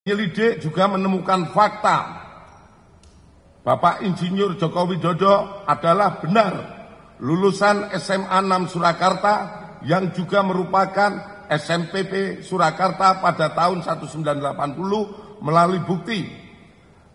Penyelidik juga menemukan fakta Bapak Insinyur Joko Widodo adalah benar lulusan SMA 6 Surakarta yang juga merupakan SMPP Surakarta pada tahun 1980 melalui bukti.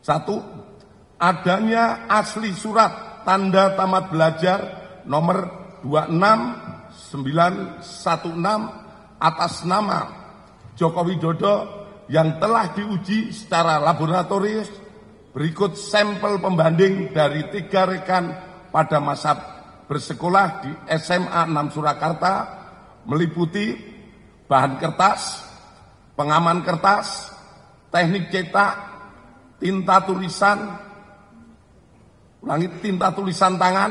1. Adanya asli surat tanda tamat belajar nomor 26916 atas nama Joko Widodo yang telah diuji secara laboratorius. Berikut sampel pembanding dari 3 rekan pada masa bersekolah di SMA 6 Surakarta, meliputi bahan kertas, pengaman kertas, teknik cetak, tinta tulisan tangan,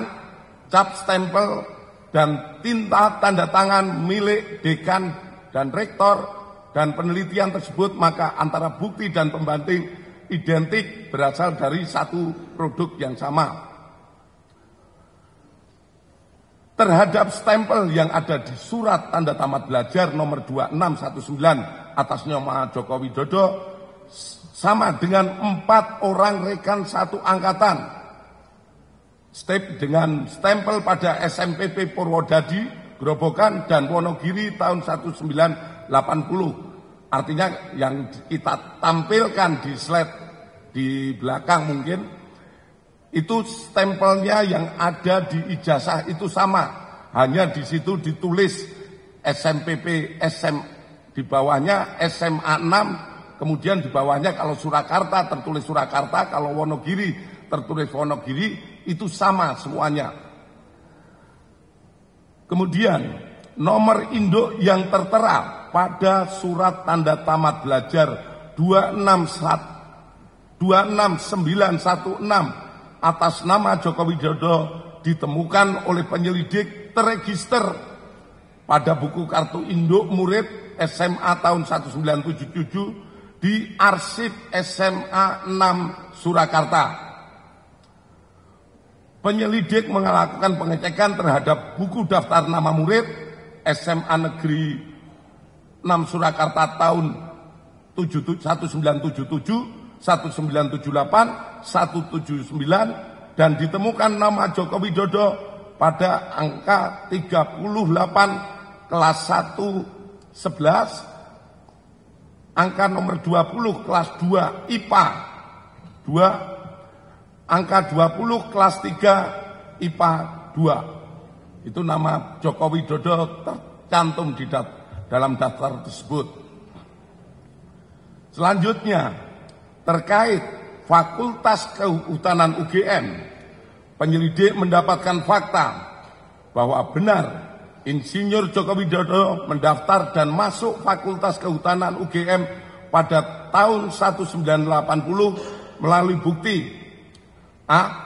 cap stempel, dan tinta tanda tangan milik dekan dan rektor, dan penelitian tersebut maka antara bukti dan pembanding identik berasal dari satu produk yang sama. Terhadap stempel yang ada di surat tanda tamat belajar nomor 2619 atas nama Joko Widodo sama dengan 4 orang rekan satu angkatan. Dengan stempel pada SMPP Purwodadi, Grobogan, dan Wonogiri tahun 1980. Artinya yang kita tampilkan di slide di belakang mungkin, itu stempelnya yang ada di ijazah itu sama. Hanya di situ ditulis SMPP, di bawahnya SMA 6, kemudian di bawahnya kalau Surakarta tertulis Surakarta, kalau Wonogiri tertulis Wonogiri, itu sama semuanya. Kemudian nomor induk yang tertera pada surat tanda tamat belajar 26916 atas nama Joko Widodo ditemukan oleh penyelidik terregister pada buku kartu induk murid SMA tahun 1977 di arsip SMA 6 Surakarta. Penyelidik melakukan pengecekan terhadap buku daftar nama murid SMA Negeri 6 Surakarta tahun 1977, 1978, 179, dan ditemukan nama Joko Widodo pada angka 38 kelas 1 11, angka nomor 20 kelas 2 IPA 2, angka 20 kelas 3 IPA 2. Itu nama Joko Widodo tercantum di dalam daftar tersebut. Selanjutnya, terkait Fakultas Kehutanan UGM, penyelidik mendapatkan fakta bahwa benar Insinyur Joko Widodo mendaftar dan masuk Fakultas Kehutanan UGM pada tahun 1980 melalui bukti: A.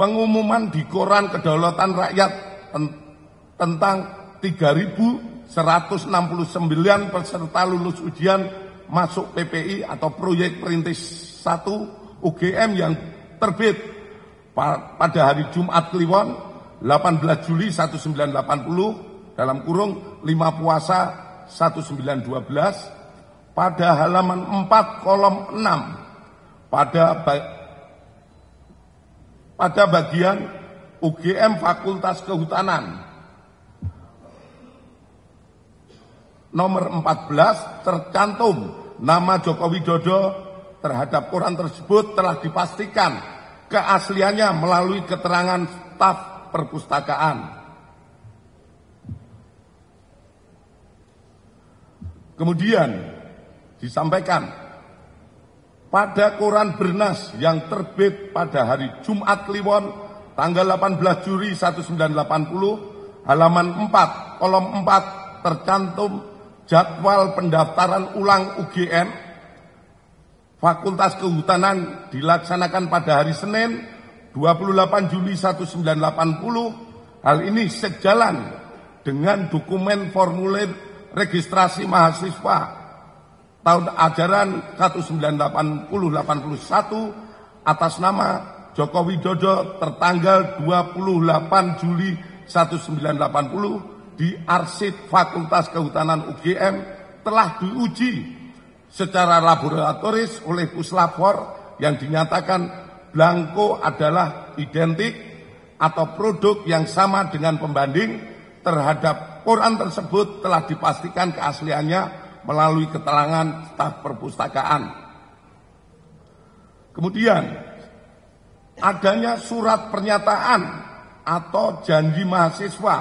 Pengumuman di Koran Kedaulatan Rakyat tentang 3.169 peserta lulus ujian masuk PPI atau proyek perintis 1 UGM yang terbit pada hari Jumat Kliwon 18 Juli 1980 dalam kurung 5 Puasa 1912 pada halaman 4 kolom 6 pada bagian UGM Fakultas Kehutanan nomor 14 tercantum nama Joko Widodo. Terhadap koran tersebut telah dipastikan keasliannya melalui keterangan staf perpustakaan. Kemudian disampaikan pada koran Bernas yang terbit pada hari Jumat Kliwon tanggal 18 Juli 1980 halaman 4 kolom 4 tercantum jadwal pendaftaran ulang UGM Fakultas Kehutanan dilaksanakan pada hari Senin 28 Juli 1980. Hal ini sejalan dengan dokumen formulir registrasi mahasiswa tahun ajaran 1980-81 atas nama Joko Widodo tertanggal 28 Juli 1980 di arsip Fakultas Kehutanan UGM telah diuji secara laboratoris oleh Puslapor yang dinyatakan blanko adalah identik atau produk yang sama dengan pembanding terhadap koran tersebut telah dipastikan keasliannya melalui keterangan staf perpustakaan. Kemudian adanya surat pernyataan atau janji mahasiswa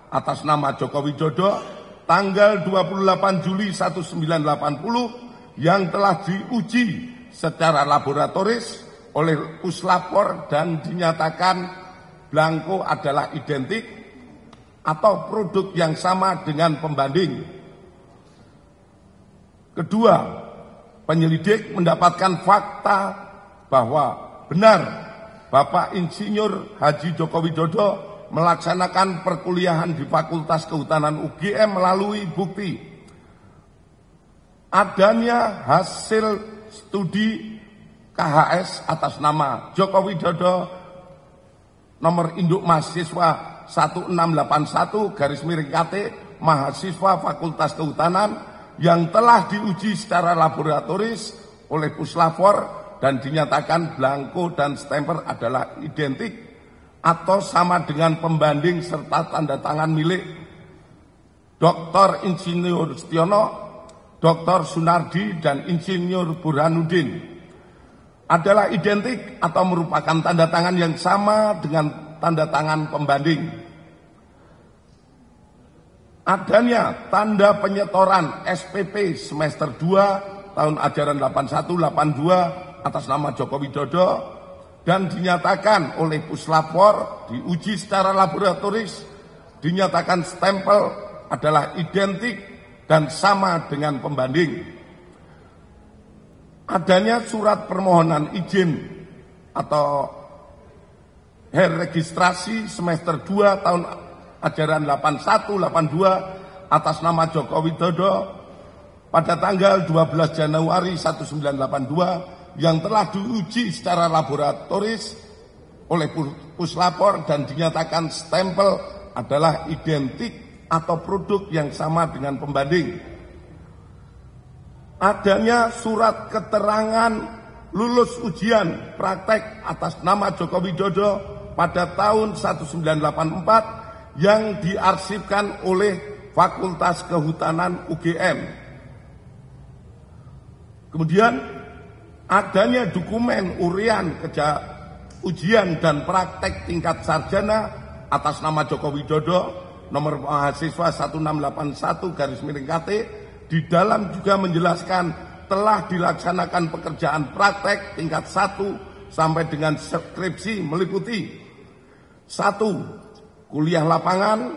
atas nama Joko Widodo tanggal 28 Juli 1980 yang telah diuji secara laboratoris oleh Puslapor dan dinyatakan blanko adalah identik atau produk yang sama dengan pembanding. Kedua, penyelidik mendapatkan fakta bahwa benar Bapak Insinyur Haji Joko Widodo melaksanakan perkuliahan di Fakultas Kehutanan UGM melalui bukti adanya hasil studi KHS atas nama Joko Widodo nomor induk mahasiswa 1681/KT mahasiswa Fakultas Kehutanan yang telah diuji secara laboratoris oleh Puslapor dan dinyatakan blanko dan stemper adalah identik atau sama dengan pembanding serta tanda tangan milik Dr. Insinyur Setiono, Dr. Sunardi, dan Insinyur Burhanuddin adalah identik atau merupakan tanda tangan yang sama dengan tanda tangan pembanding. Adanya tanda penyetoran SPP semester 2 tahun ajaran 81-82 atas nama Joko Widodo dan dinyatakan oleh Puslapor diuji secara laboratoris, dinyatakan stempel adalah identik dan sama dengan pembanding. Adanya surat permohonan izin atau registrasi semester 2 tahun ajaran 81-82 atas nama Joko Widodo pada tanggal 12 Januari 1982 yang telah diuji secara laboratoris oleh Puslapor dan dinyatakan stempel adalah identik atau produk yang sama dengan pembanding. Adanya surat keterangan lulus ujian praktek atas nama Joko Widodo pada tahun 1984 yang diarsipkan oleh Fakultas Kehutanan UGM. Kemudian adanya dokumen urian ujian dan praktek tingkat sarjana atas nama Joko Widodo nomor mahasiswa 1681/KT di dalam juga menjelaskan telah dilaksanakan pekerjaan praktek tingkat 1 sampai dengan skripsi meliputi 1. Kuliah lapangan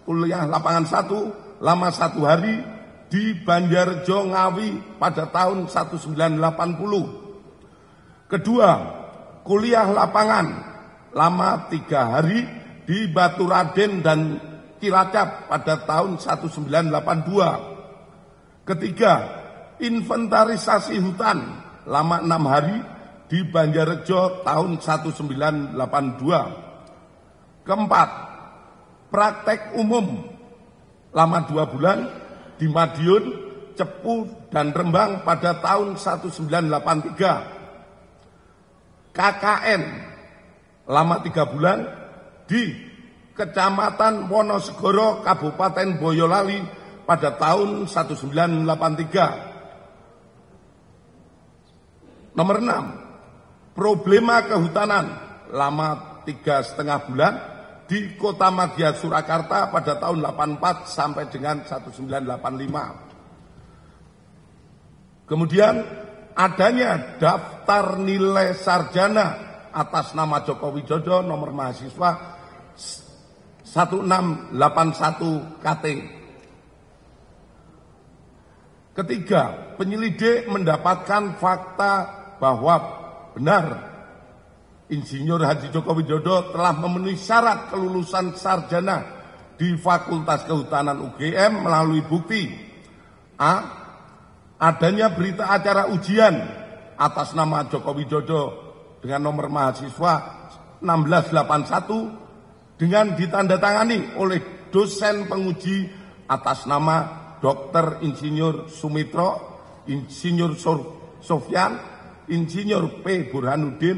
1 lama 1 hari di Banjarjo Ngawi pada tahun 1980. Kedua, kuliah lapangan lama 3 hari di Baturaden dan Cilacap pada tahun 1982. Ketiga, inventarisasi hutan lama 6 hari di Banjarjo tahun 1982. Keempat, praktek umum lama 2 bulan di Madiun, Cepu, dan Rembang pada tahun 1983. KKN lama 3 bulan di Kecamatan Wonosegoro, Kabupaten Boyolali pada tahun 1983. Nomor 6, problema kehutanan lama 3,5 bulan di Kota Madia Surakarta pada tahun 84 sampai dengan 1985. Kemudian adanya daftar nilai sarjana atas nama Joko Widodo nomor mahasiswa 1681/KT. Ketiga, penyelidik mendapatkan fakta bahwa benar Insinyur Haji Joko Widodo telah memenuhi syarat kelulusan sarjana di Fakultas Kehutanan UGM melalui bukti A. Adanya berita acara ujian atas nama Joko Widodo dengan nomor mahasiswa 1681 dengan ditandatangani oleh dosen penguji atas nama Dr. Insinyur Sumitro Insinyur Sofyan, Insinyur P. Burhanuddin,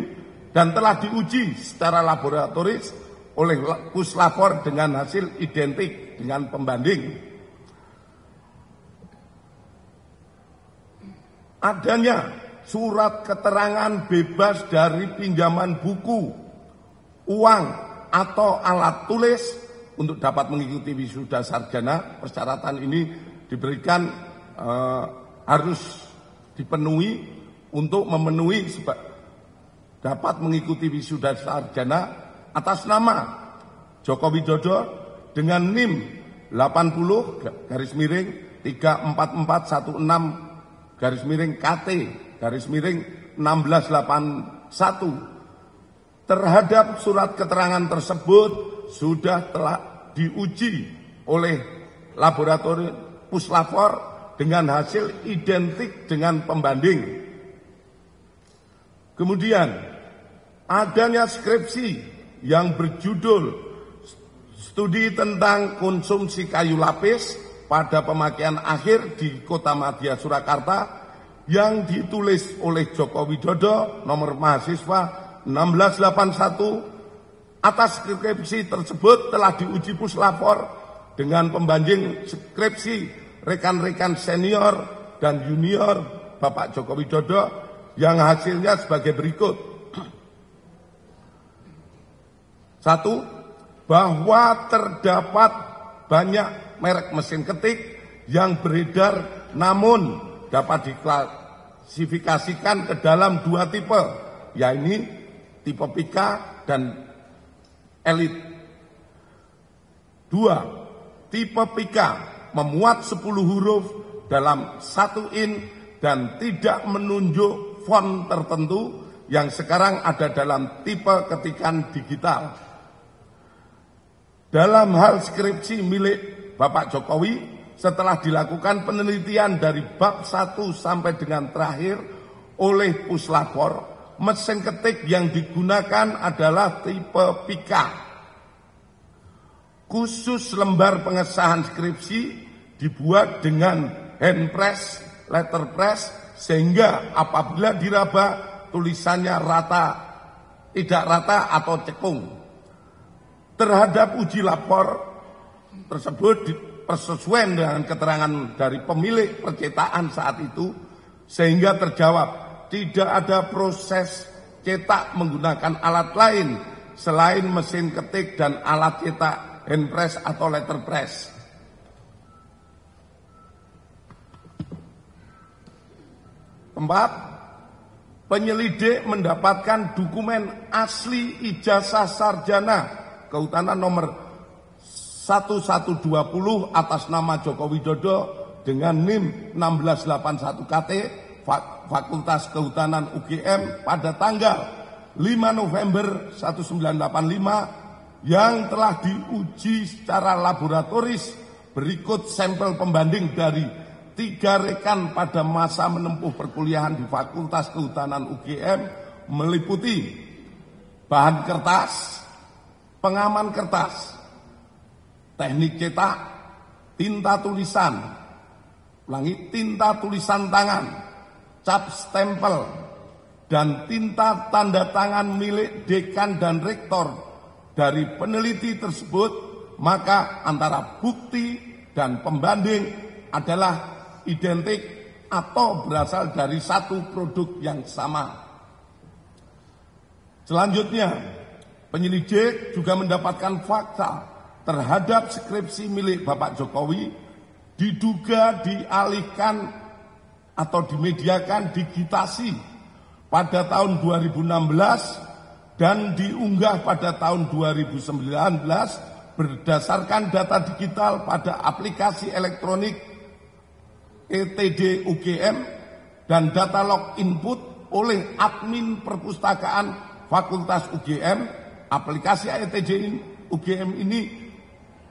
dan telah diuji secara laboratoris oleh Puslapor dengan hasil identik dengan pembanding. Adanya surat keterangan bebas dari pinjaman buku, uang, atau alat tulis untuk dapat mengikuti wisuda sarjana. Persyaratan ini diberikan harus dipenuhi untuk memenuhi dapat mengikuti wisuda sarjana atas nama Joko Widodo dengan NIM 80/34416 /KT /1681 terhadap surat keterangan tersebut sudah telah diuji oleh laboratorium Puslapor dengan hasil identik dengan pembanding. Kemudian adanya skripsi yang berjudul Studi tentang Konsumsi Kayu Lapis pada pemakaian akhir di Kota Madya Surakarta yang ditulis oleh Joko Widodo, nomor mahasiswa 1681. Atas skripsi tersebut telah diuji Puslapor dengan pembanding skripsi rekan-rekan senior dan junior Bapak Joko Widodo yang hasilnya sebagai berikut. 1. Bahwa terdapat banyak merek mesin ketik yang beredar namun dapat diklasifikasikan ke dalam dua tipe, yaitu tipe Pika dan Elite. 2. Tipe Pika memuat 10 huruf dalam 1 in dan tidak menunjuk font tertentu yang sekarang ada dalam tipe ketikan digital. Dalam hal skripsi milik Bapak Jokowi, setelah dilakukan penelitian dari bab 1 sampai dengan terakhir oleh Puslapor, mesin ketik yang digunakan adalah tipe Pika. Khusus lembar pengesahan skripsi dibuat dengan hand press, letterpress, sehingga apabila diraba tulisannya tidak rata atau cekung. Terhadap uji lapor tersebut persesuaian dengan keterangan dari pemilik percetakan saat itu, sehingga terjawab tidak ada proses cetak menggunakan alat lain selain mesin ketik dan alat cetak hand press atau letterpress. Keempat, penyelidik mendapatkan dokumen asli ijazah sarjana Kehutanan nomor 1120 atas nama Joko Widodo dengan NIM 1681 KT Fakultas Kehutanan UGM pada tanggal 5 November 1985 yang telah diuji secara laboratoris. Berikut sampel pembanding dari 3 rekan pada masa menempuh perkuliahan di Fakultas Kehutanan UGM, meliputi bahan kertas, pengaman kertas, teknik cetak, tinta tulisan, tinta tulisan tangan, cap stempel, dan tinta tanda tangan milik dekan dan rektor. Dari peneliti tersebut, maka antara bukti dan pembanding adalah identik atau berasal dari satu produk yang sama. Selanjutnya, penyelidik juga mendapatkan fakta terhadap skripsi milik Bapak Jokowi diduga dialihkan atau dimediakan digitasi pada tahun 2016 dan diunggah pada tahun 2019 berdasarkan data digital pada aplikasi elektronik ETD UGM dan data log input oleh admin perpustakaan Fakultas UGM. Aplikasi ETD UGM ini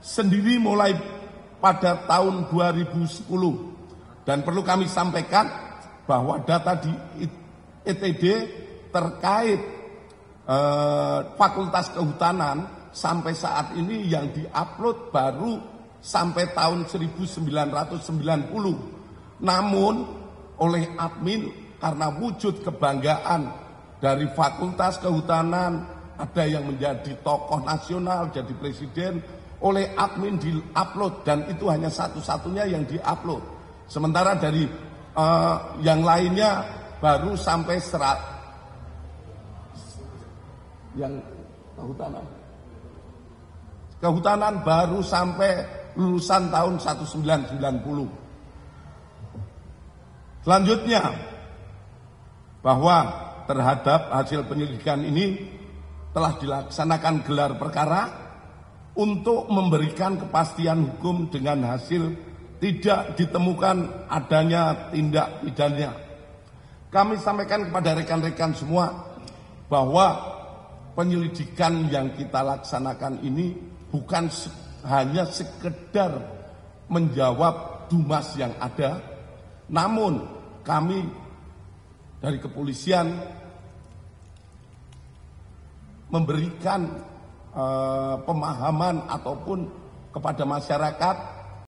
sendiri mulai pada tahun 2010 dan perlu kami sampaikan bahwa data di ETD terkait Fakultas Kehutanan sampai saat ini yang diupload baru sampai tahun 1990. Namun oleh admin karena wujud kebanggaan dari Fakultas Kehutanan, ada yang menjadi tokoh nasional, jadi presiden, oleh admin di-upload, dan itu hanya satu-satunya yang di-upload. Sementara dari yang lainnya baru sampai yang kehutanan baru sampai lulusan tahun 1990. Selanjutnya, bahwa terhadap hasil penyelidikan ini telah dilaksanakan gelar perkara untuk memberikan kepastian hukum dengan hasil tidak ditemukan adanya tindak pidana. Kami sampaikan kepada rekan-rekan semua bahwa penyelidikan yang kita laksanakan ini bukan hanya sekedar menjawab dumas yang ada, namun kami dari kepolisian memberikan pemahaman ataupun kepada masyarakat